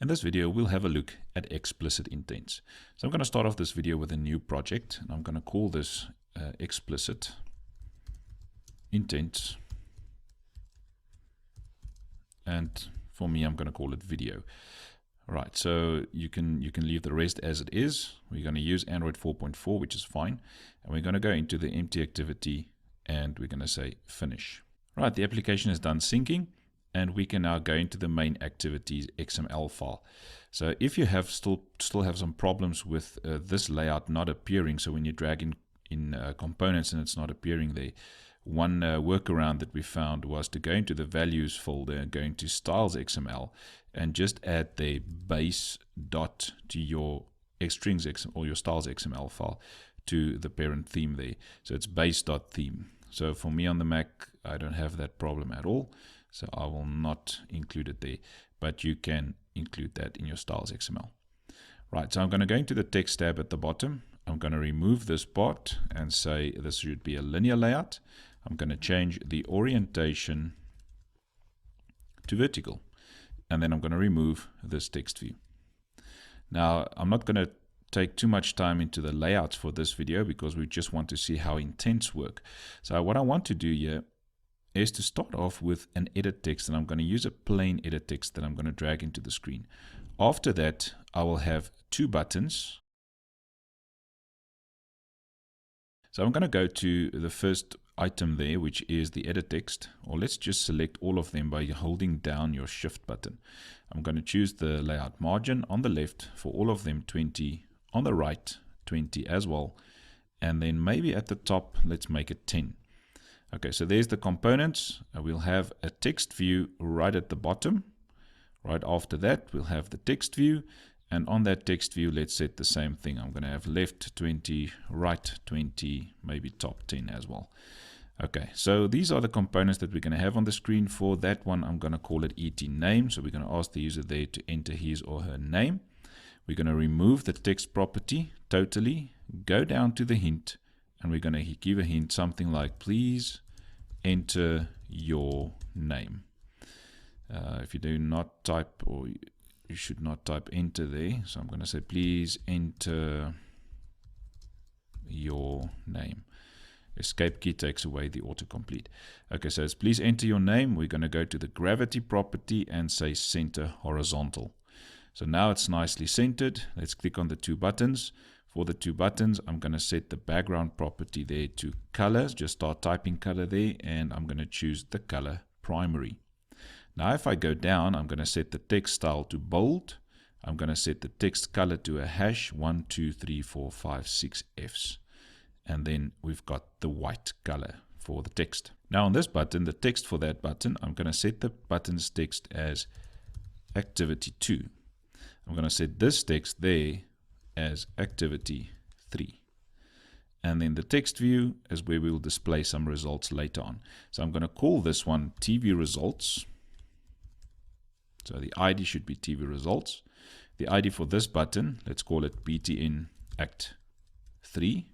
In this video, we'll have a look at explicit intents. So I'm going to start off this video with a new project, and I'm going to call this explicit intent. And for me, I'm going to call it video. Right, so you can leave the rest as it is. We're going to use Android 4.4, which is fine. And we're going to go into the empty activity, and we're going to say finish. Right, the application is done syncing. And we can now go into the main activities XML file. So if you have still have some problems with this layout not appearing, so when you drag in components and it's not appearing there, one workaround that we found was to go into the values folder and go into styles XML and just add the base dot to your strings XML or your styles XML file to the parent theme there. So it's base.theme. So for me on the Mac, I don't have that problem at all. So I will not include it there, but you can include that in your styles XML. Right, so I'm going to go into the text tab at the bottom. I'm going to remove this part and say this should be a linear layout. I'm going to change the orientation to vertical. And then I'm going to remove this text view. Now, I'm not going to take too much time into the layouts for this video because we just want to see how intents work. So what I want to do here is to start off with an edit text, and I'm going to use a plain edit text that I'm going to drag into the screen. After that, I will have two buttons. So I'm going to go to the first item there, which is the edit text, or let's just select all of them by holding down your shift button. I'm going to choose the layout margin on the left for all of them 20, on the right 20 as well, and then maybe at the top let's make it 10. Okay, so there's the components. We'll have a text view right at the bottom. Right after that, we'll have the text view. And on that text view, let's set the same thing. I'm going to have left 20, right 20, maybe top 10 as well. Okay, so these are the components that we're going to have on the screen. For that one, I'm going to call it ET name. So we're going to ask the user there to enter his or her name. We're going to remove the text property totally, go down to the hint, and we're going to give a hint something like, please enter your name. If you do not type, or you should not type enter there, so I'm going to say please enter your name. Escape key takes away the autocomplete. Okay, so it's please enter your name. We're going to go to the gravity property and say center horizontal. So now it's nicely centered. Let's click on the two buttons. For the two buttons, I'm going to set the background property there to colors. Just start typing color there, and I'm going to choose the color primary. Now, if I go down, I'm going to set the text style to bold. I'm going to set the text color to a hash 1, 2, 3, 4, 5, 6 Fs. And then we've got the white color for the text. Now on this button, the text for that button, I'm going to set the button's text as activity 2. I'm going to set this text there as activity 3. And then the text view is where we will display some results later on. So I'm going to call this one TV results. So the ID should be TV results. The ID for this button, let's call it BTN Act 3.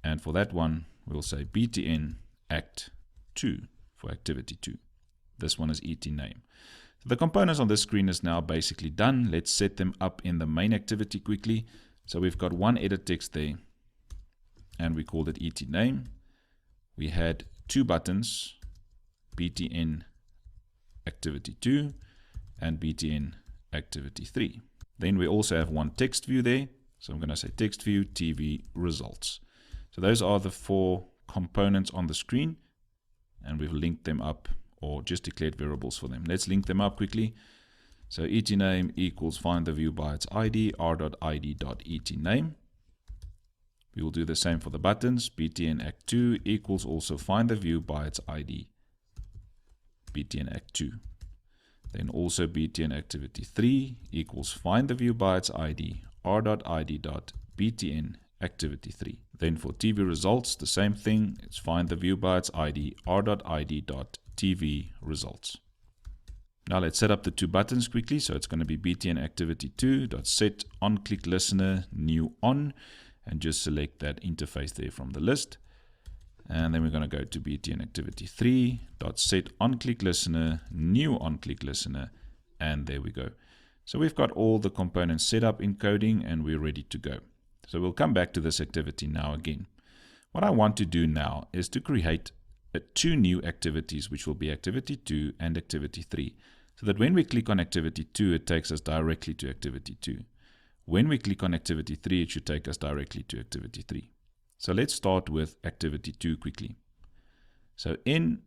And for that one, we'll say BTN Act 2 for activity 2. This one is ET name. The components on this screen is now basically done. Let's set them up in the main activity quickly. So we've got one edit text there, and we called it ET name. We had two buttons, BTN activity 2 and BTN activity 3. Then we also have one text view there. So I'm going to say text view TV results. So those are the four components on the screen, and we've linked them up, or just declared variables for them. Let's link them up quickly. So etName equals find the view by its ID, r.id.etName. We will do the same for the buttons. BTN Act 2 equals also find the view by its ID, BTN Act 2. Then also BTN activity 3 equals find the view by its ID, r.id.btn activity 3. Then for TV results, the same thing. It's find the view by its ID, r.id.tv results. Now let's set up the two buttons quickly. So it's going to be BTN activity 2.set on click listener new on, and just select that interface there from the list. And then we're going to go to BTN activity 3.set on click listener new on click listener, and there we go. So we've got all the components set up in coding and we're ready to go. So we'll come back to this activity now again. What I want to do now is to create two new activities, which will be activity 2 and activity 3. So that when we click on activity 2, it takes us directly to activity 2. When we click on activity 3, it should take us directly to activity 3. So let's start with activity 2 quickly. So in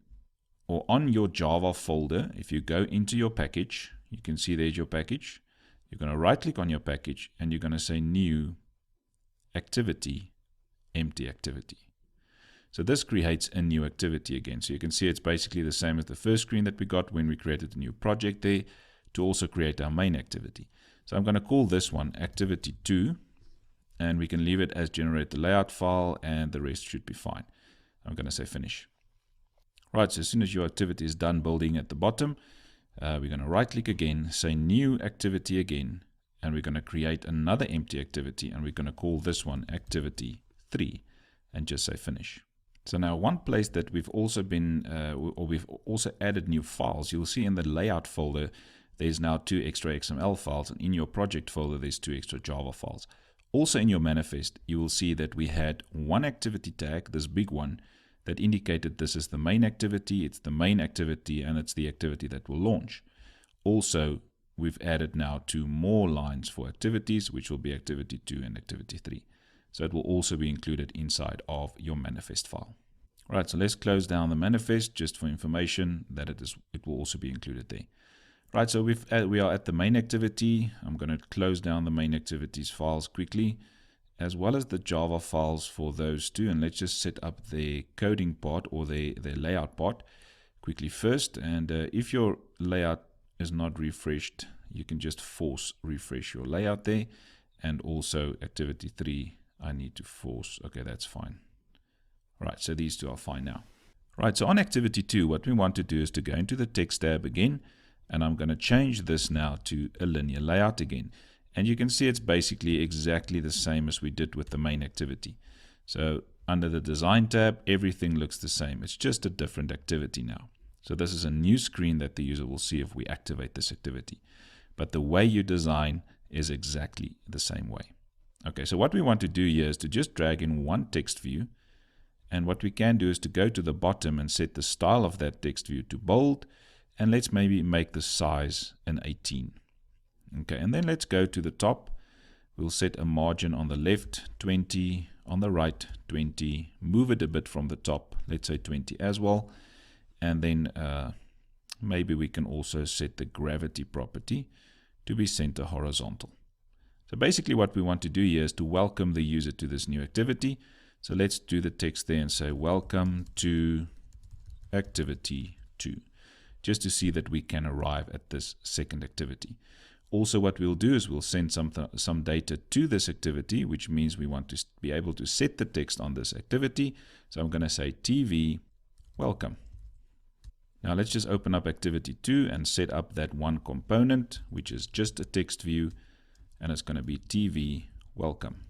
or on your Java folder, if you go into your package, you can see there's your package. You're going to right click on your package and you're going to say new activity, empty activity. So this creates a new activity again. So you can see it's basically the same as the first screen that we got when we created a new project there to also create our main activity. So I'm going to call this one activity 2 and we can leave it as generate the layout file and the rest should be fine. I'm going to say finish. Right, so as soon as your activity is done building at the bottom, we're going to right click again, say new activity again, and we're going to create another empty activity and we're going to call this one activity 3 and just say finish. So now one place that we've also been, or we've also added new files, you'll see in the layout folder, there's now 2 extra XML files, and in your project folder, there's 2 extra Java files. Also in your manifest, you will see that we had one activity tag, this big one, that indicated this is the main activity, it's the main activity, and it's the activity that will launch. Also, we've added now 2 more lines for activities, which will be activity 2 and activity 3. So it will also be included inside of your manifest file. Right, so let's close down the manifest just for information that it will also be included there. Right, so we are at the main activity. I'm going to close down the main activities files quickly, as well as the Java files for those 2. And let's just set up the coding part or the layout part quickly first. And if your layout is not refreshed, you can just force refresh your layout there. And also activity 3, I need to force. Okay, that's fine. Right, so these 2 are fine now. Right, so on activity 2, what we want to do is to go into the text tab again. And I'm going to change this now to a linear layout again. And you can see it's basically exactly the same as we did with the main activity. So under the design tab, everything looks the same. It's just a different activity now. So this is a new screen that the user will see if we activate this activity. But the way you design is exactly the same way. Okay, so what we want to do here is to just drag in one text view. And what we can do is to go to the bottom and set the style of that text view to bold. And let's maybe make the size an 18. Okay, and then let's go to the top. We'll set a margin on the left 20, on the right 20, move it a bit from the top, let's say 20 as well. And then maybe we can also set the gravity property to be center horizontal. So basically what we want to do here is to welcome the user to this new activity. So let's do the text there and say welcome to activity 2. Just to see that we can arrive at this second activity. Also what we'll do is we'll send some data to this activity, which means we want to be able to set the text on this activity. So I'm going to say TV welcome. Now let's just open up activity 2 and set up that one component, which is just a text view, and it's going to be TV welcome.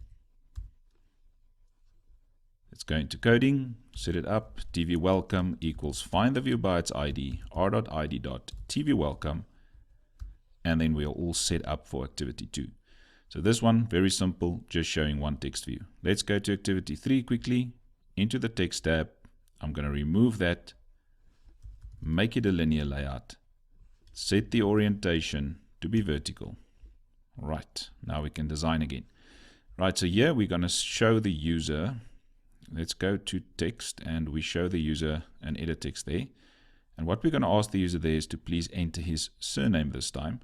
Let's go into coding, set it up, TV welcome equals find the view by its ID, r.id.TV welcome, and then we are all set up for activity 2. So this one, very simple, just showing one text view. Let's go to activity 3 quickly, into the text tab. I'm going to remove that, make it a linear layout, set the orientation to be vertical. Right, now we can design again. Right, so here we're going to show the user. Let's go to text and we show the user an edit text there. And what we're going to ask the user there is to please enter his surname this time.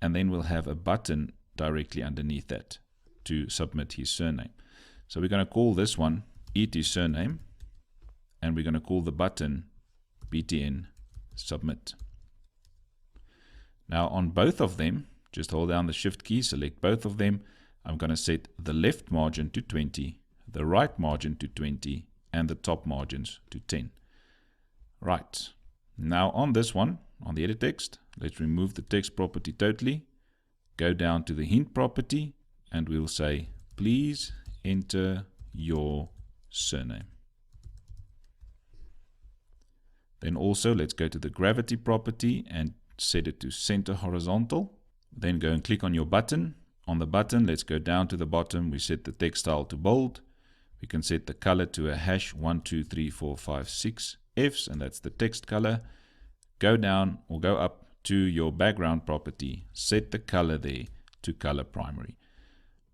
And then we'll have a button directly underneath that to submit his surname. So we're going to call this one eat his surname. And we're going to call the button btn submit. Now on both of them, just hold down the shift key, select both of them. I'm going to set the left margin to 20. The right margin to 20 and the top margins to 10. Right. Now on this one, on the edit text, let's remove the text property totally. Go down to the hint property and we'll say, please enter your surname. Then also let's go to the gravity property and set it to center horizontal. Then go and click on your button. On the button, let's go down to the bottom. We set the text style to bold. We can set the color to a hash 1, 2, 3, 4, 5, 6 Fs, and that's the text color. Go down or go up to your background property. Set the color there to color primary.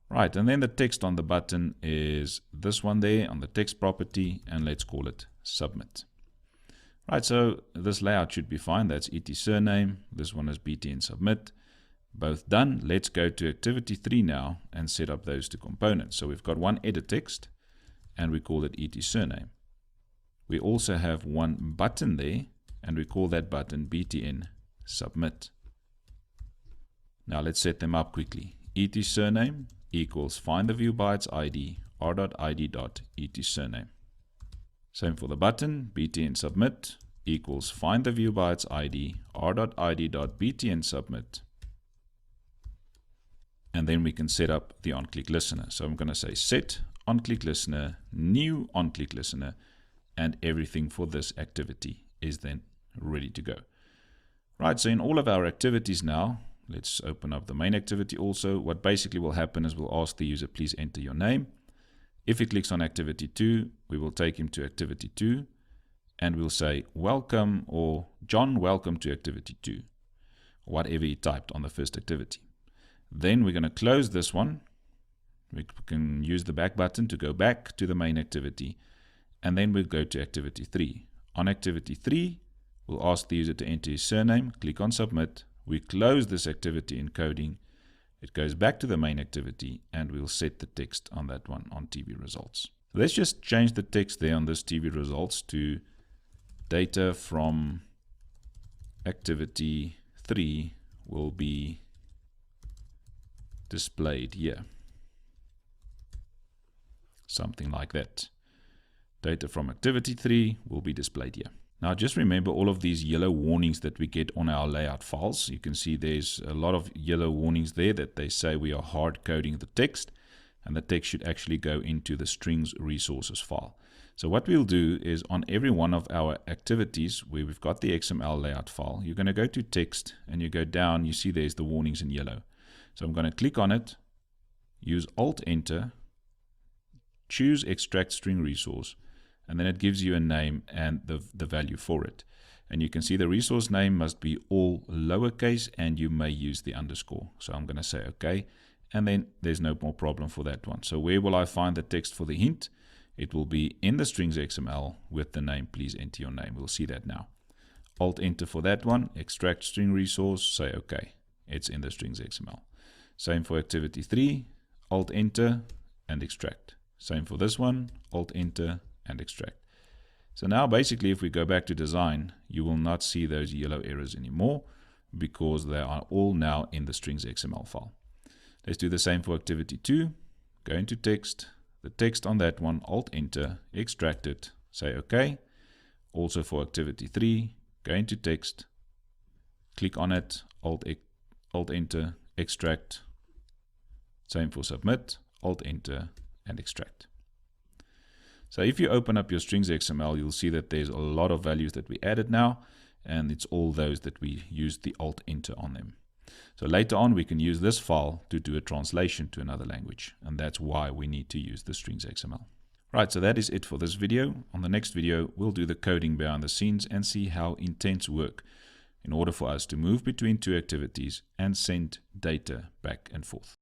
Right, and then the text on the button is this one there on the text property, and let's call it submit. Right, so this layout should be fine. That's et surname. This one is btn submit. Both done. Let's go to activity 3 now and set up those two components. So we've got one edit text, and we call it et surname. We also have one button there, and we call that button btn submit. Now let's set them up quickly. Et surname equals find the view by its ID, r.id.et surname. Same for the button, btn submit equals find the view by its ID, r.id.btn submit. And then we can set up the on-click listener. So I'm going to say set on-click listener, new on-click listener, and everything for this activity is then ready to go. Right, so in all of our activities now, let's open up the main activity also. What basically will happen is we'll ask the user, please enter your name. If he clicks on activity 2, we will take him to activity 2, and we'll say welcome, or John, welcome to activity 2, whatever he typed on the first activity. Then we're going to close this one. We can use the back button to go back to the main activity, and then we'll go to activity 3. On activity 3, we'll ask the user to enter his surname, click on submit. We close this activity in coding. It goes back to the main activity, and we'll set the text on that one on TV results. Let's just change the text there on this TV results to data from activity 3 will be displayed here. Something like that. Data from activity 3 will be displayed here. Now just remember all of these yellow warnings that we get on our layout files. You can see there's a lot of yellow warnings there that they say we are hard coding the text, and the text should actually go into the strings resources file. So what we'll do is on every one of our activities where we've got the XML layout file, you're going to go to text and you go down, you see there's the warnings in yellow. So I'm going to click on it, use Alt Enter, choose extract string resource, and then it gives you a name and the value for it. And you can see the resource name must be all lowercase, and you may use the underscore. So I'm going to say OK, and then there's no more problem for that one. So where will I find the text for the hint? It will be in the strings XML with the name, please enter your name. We'll see that now. Alt Enter for that one, extract string resource, say OK. It's in the strings XML. Same for activity 3, Alt Enter and extract. Same for this one, Alt Enter and extract. So now basically if we go back to design, you will not see those yellow errors anymore because they are all now in the strings XML file. Let's do the same for activity 2. Go into text, the text on that one, Alt Enter, extract it, say OK. Also for activity 3, go into text, click on it, Alt Enter, extract. Same for submit, Alt Enter and extract. So if you open up your strings XML, you'll see that there's a lot of values that we added now, and it's all those that we used the Alt Enter on them. So later on, we can use this file to do a translation to another language, and that's why we need to use the strings XML. Right, so that is it for this video. On the next video, we'll do the coding behind the scenes and see how intents work in order for us to move between two activities and send data back and forth.